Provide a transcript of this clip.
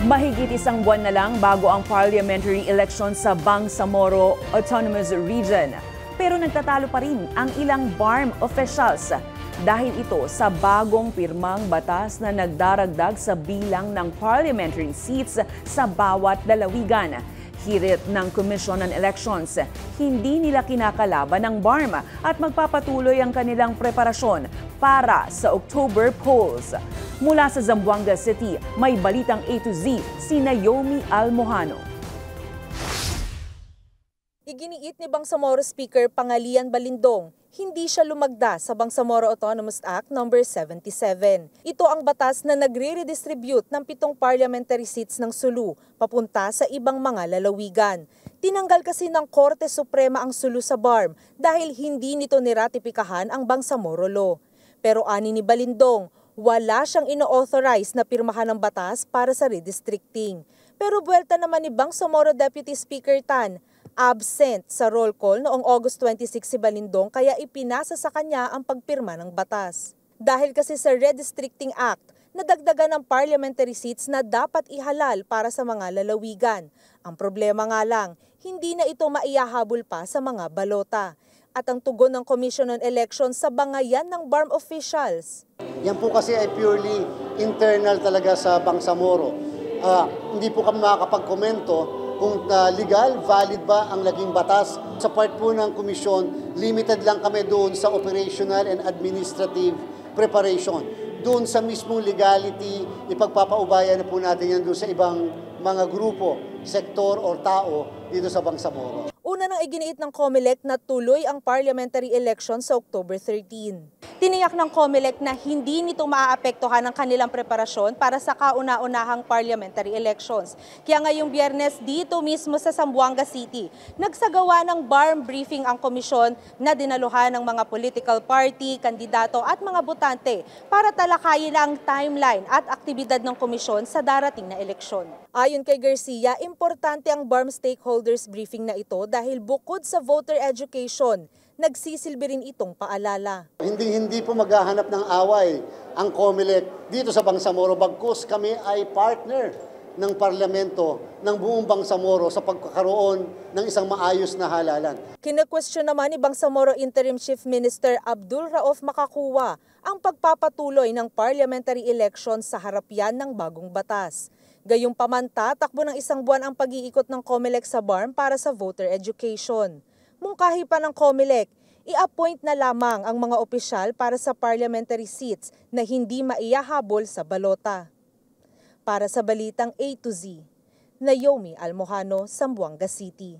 Mahigit isang buwan na lang bago ang parliamentary election sa Bangsamoro Autonomous Region. Pero nagtatalo pa rin ang ilang BARM officials dahil ito sa bagong pirmang batas na nagdaragdag sa bilang ng parliamentary seats sa bawat lalawigan. Hirit ng Commission on Elections, hindi nila kinakalaban ng BARM at magpapatuloy ang kanilang preparasyon para sa October polls. Mula sa Zamboanga City, may balitang A to Z si Naomi Almojano. Iginiit ni Bangsamoro Speaker Pangalian Balindong, hindi siya lumagda sa Bangsamoro Autonomous Act No. 77. Ito ang batas na nagre-redistribute ng 7 parliamentary seats ng Sulu papunta sa ibang mga lalawigan. Tinanggal kasi ng Korte Suprema ang Sulu sa BARM dahil hindi nito niratipikahan ang Bangsamoro Law. Pero ani ni Balindong, wala siyang ino-authorize na pirmahan ng batas para sa redistricting. Pero buwelta naman ni Bangsamoro Deputy Speaker Tan, absent sa roll call noong August 26 si Balindong kaya ipinasa sa kanya ang pagpirma ng batas. Dahil kasi sa Redistricting Act, nadagdagan ng parliamentary seats na dapat ihalal para sa mga lalawigan. Ang problema nga lang, hindi na ito maihahabol pa sa mga balota. At ang tugon ng Commission on Elections sa bangayan ng BARM officials. Yan po kasi ay purely internal talaga sa Bangsamoro. Hindi po kami makakapag-komento kung legal, valid ba ang naging batas. Sa part po ng komisyon, limited lang kami doon sa operational and administrative preparation. Doon sa mismong legality, ipagpapaubaya na po natin yan doon sa ibang mga grupo, sektor o tao dito sa Bangsamoro. Una nang iginiit ng COMELEC na tuloy ang parliamentary election sa October 13. Tiniyak ng COMELEC na hindi nito maaapektuhan ang kanilang preparasyon para sa kauna-unahang parliamentary elections. Kaya ngayong Biyernes dito mismo sa Zamboanga City, nagsagawa ng BARM briefing ang komisyon na dinaluhan ng mga political party, kandidato at mga botante para talakayin ang timeline at aktibidad ng komisyon sa darating na eleksyon. Ayon kay Garcia, importante ang BARM stakeholders briefing na ito dahil bukod sa voter education, nagsisilbi rin itong paalala. Hindi po maghahanap ng away ang COMELEC dito sa Bangsamoro bagkus kami ay partner ng parlamento ng buong Bangsamoro sa pagkakaroon ng isang maayos na halalan. Kina-question naman ni Bangsamoro Interim Chief Minister Abdul Rauf Makakuwa ang pagpapatuloy ng parliamentary election sa harap yan ng bagong batas. Gayunpaman tatakbo ng isang buwan ang pag-iikot ng COMELEC sa BARM para sa voter education. Mungkahi pa ng COMELEC, i-appoint na lamang ang mga opisyal para sa parliamentary seats na hindi maihahabol sa balota. Para sa balitang A to Z, Naomi Almojano, Zamboanga City.